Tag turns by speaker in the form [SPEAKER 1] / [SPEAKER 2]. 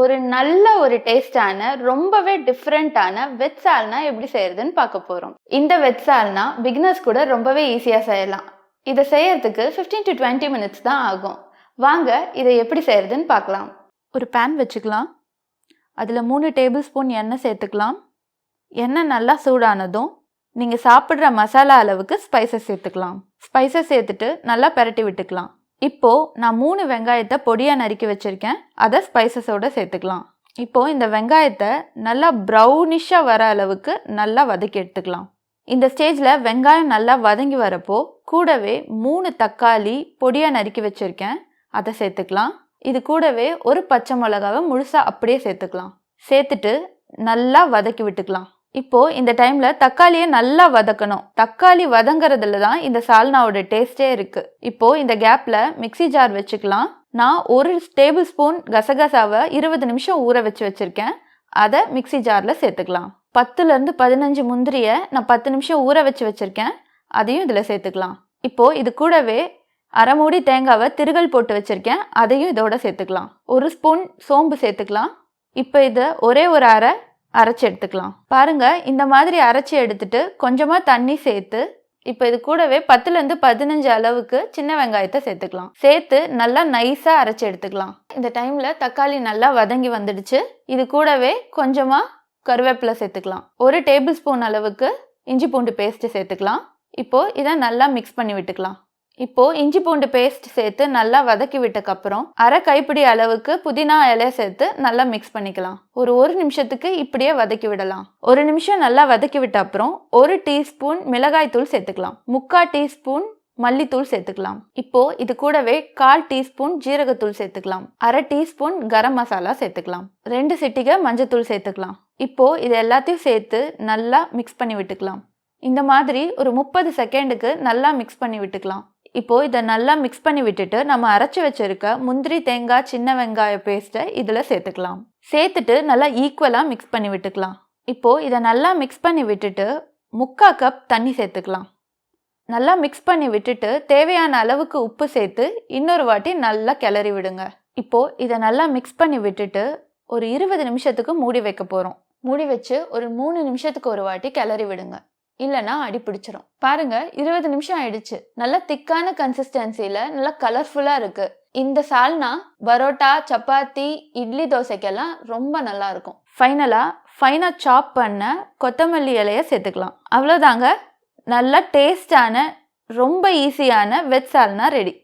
[SPEAKER 1] ஒரு நல்ல ஒரு டேஸ்டான ரொம்பவே டிஃப்ரெண்டான வெஜ் சால்னா எப்படி செய்யறதுன்னு பார்க்க போறோம். இந்த வெஜ் சால்னா பிகினர்ஸ் கூட ரொம்பவே ஈஸியா செய்யலாம். இதை செய்யறதுக்கு 15 to 20 மினிட்ஸ் தான் ஆகும். வாங்க இதை எப்படி செய்யறதுன்னு பார்க்கலாம். ஒரு பேன் வச்சுக்கலாம். அதில் 3 டேபிள் ஸ்பூன் எண்ணெய் சேர்த்துக்கலாம். எண்ணெய் நல்லா சூடானதும் நீங்கள் சாப்பிட்ற மசாலா அளவுக்கு ஸ்பைசஸ் சேர்த்துக்கலாம். ஸ்பைசஸ் சேர்த்துட்டு நல்லா பரட்டி விட்டுக்கலாம். இப்போது நான் 3 வெங்காயத்தை பொடியாக நறுக்கி வச்சுருக்கேன். அதை ஸ்பைசஸோடு சேர்த்துக்கலாம். இப்போது இந்த வெங்காயத்தை நல்லா ப்ரௌனிஷாக வர அளவுக்கு நல்லா வதக்கி எடுத்துக்கலாம். இந்த ஸ்டேஜில் வெங்காயம் நல்லா வதங்கி வரப்போ கூடவே 3 தக்காளி பொடியாக நறுக்கி வச்சுருக்கேன். அதை சேர்த்துக்கலாம். இது கூடவே ஒரு பச்சை மிளகாவை முழுசாக அப்படியே சேர்த்துக்கலாம். சேர்த்துட்டு நல்லா வதக்கி விட்டுக்கலாம். இப்போது இந்த டைமில் தக்காளியை நல்லா வதக்கணும். தக்காளி வதங்கிறதுல தான் இந்த சால்னாவோட டேஸ்டே இருக்குது. இப்போது இந்த கேப்பில் மிக்சி ஜார் வச்சுக்கலாம். நான் 1 டேபிள் ஸ்பூன் கசகசாவை 20 நிமிஷம் ஊற வச்சுருக்கேன். அதை மிக்சி ஜாரில் சேர்த்துக்கலாம். 10லேருந்து 15 முந்திரியை நான் 10 நிமிஷம் ஊற வச்சுருக்கேன். அதையும் இதில் சேர்த்துக்கலாம். இப்போது இது கூடவே அரை மூடி தேங்காவை திருகல் போட்டு வச்சுருக்கேன். அதையும் இதோட சேர்த்துக்கலாம். 1 ஸ்பூன் சோம்பு சேர்த்துக்கலாம். இப்போ இதை ஒரே ஒரு அரைச்சி எடுத்துக்கலாம். பாருங்க, இந்த மாதிரி அரைச்சி எடுத்துட்டு கொஞ்சமாக தண்ணி சேர்த்து இப்போ இது கூடவே 10லேருந்து 15 அளவுக்கு சின்ன வெங்காயத்தை சேர்த்துக்கலாம். சேர்த்து நல்லா நைஸாக அரைச்சி எடுத்துக்கலாம். இந்த டைமில் தக்காளி நல்லா வதங்கி வந்துடுச்சு. இது கூடவே கொஞ்சமாக கருவேப்பிலை சேர்த்துக்கலாம். 1 டேபிள் ஸ்பூன் அளவுக்கு இஞ்சி பூண்டு பேஸ்ட்டு சேர்த்துக்கலாம். இப்போது இதை நல்லா மிக்ஸ் பண்ணி விட்டுக்கலாம். இப்போது இஞ்சி பூண்டு பேஸ்ட் சேர்த்து நல்லா வதக்கி விட்டக்கப்புறம் அரை கைப்பிடி அளவுக்கு புதினா இலையை சேர்த்து நல்லா மிக்ஸ் பண்ணிக்கலாம். ஒரு நிமிஷத்துக்கு இப்படியே வதக்கி விடலாம். 1 நிமிஷம் நல்லா வதக்கி விட்ட அப்புறம் 1 டீஸ்பூன் மிளகாய் தூள் சேர்த்துக்கலாம். 3/4 டீஸ்பூன் மல்லித்தூள் சேர்த்துக்கலாம். இப்போ இது கூடவே 1/4 டீஸ்பூன் ஜீரகத்தூள் சேர்த்துக்கலாம். அரை டீஸ்பூன் கரம் மசாலா சேர்த்துக்கலாம். 2 சிட்டிகை மஞ்சத்தூள் சேர்த்துக்கலாம். இப்போ இது எல்லாத்தையும் சேர்த்து நல்லா மிக்ஸ் பண்ணி விட்டுக்கலாம். இந்த மாதிரி ஒரு 30 செகண்டுக்கு நல்லா மிக்ஸ் பண்ணி விட்டுக்கலாம். இப்போது இதை நல்லா மிக்ஸ் பண்ணி விட்டுட்டு நம்ம அரைச்சி வச்சிருக்க முந்திரி தேங்காய் சின்ன வெங்காய பேஸ்ட்டை இதில் சேர்த்துக்கலாம். சேர்த்துட்டு நல்லா ஈக்குவலாக மிக்ஸ் பண்ணி விட்டுக்கலாம். இப்போது இதை நல்லா மிக்ஸ் பண்ணி விட்டுட்டு 3/4 கப் தண்ணி சேர்த்துக்கலாம். நல்லா மிக்ஸ் பண்ணி விட்டுட்டு தேவையான அளவுக்கு உப்பு சேர்த்து இன்னொரு வாட்டி நல்லா கிளறி விடுங்க. இப்போது இதை நல்லா மிக்ஸ் பண்ணி விட்டுட்டு ஒரு 20 நிமிஷத்துக்கு மூடி வைக்க போகிறோம். மூடி வச்சு ஒரு 3 நிமிஷத்துக்கு ஒரு வாட்டி கிளறி விடுங்க. இல்லைனா அடி பிடிச்சிரும். பாருங்க, 20 நிமிஷம் ஆயிடுச்சு. நல்லா திக்கான கன்சிஸ்டன்சியில் நல்லா கலர்ஃபுல்லாக இருக்குது. இந்த சால்னா பரோட்டா, சப்பாத்தி, இட்லி, தோசைக்கெல்லாம் ரொம்ப நல்லா இருக்கும். ஃபைனாக சாப் பண்ண கொத்தமல்லி இலையை சேர்த்துக்கலாம். அவ்வளோதாங்க, நல்லா டேஸ்டான ரொம்ப ஈஸியான வெஜ் சால்னா ரெடி.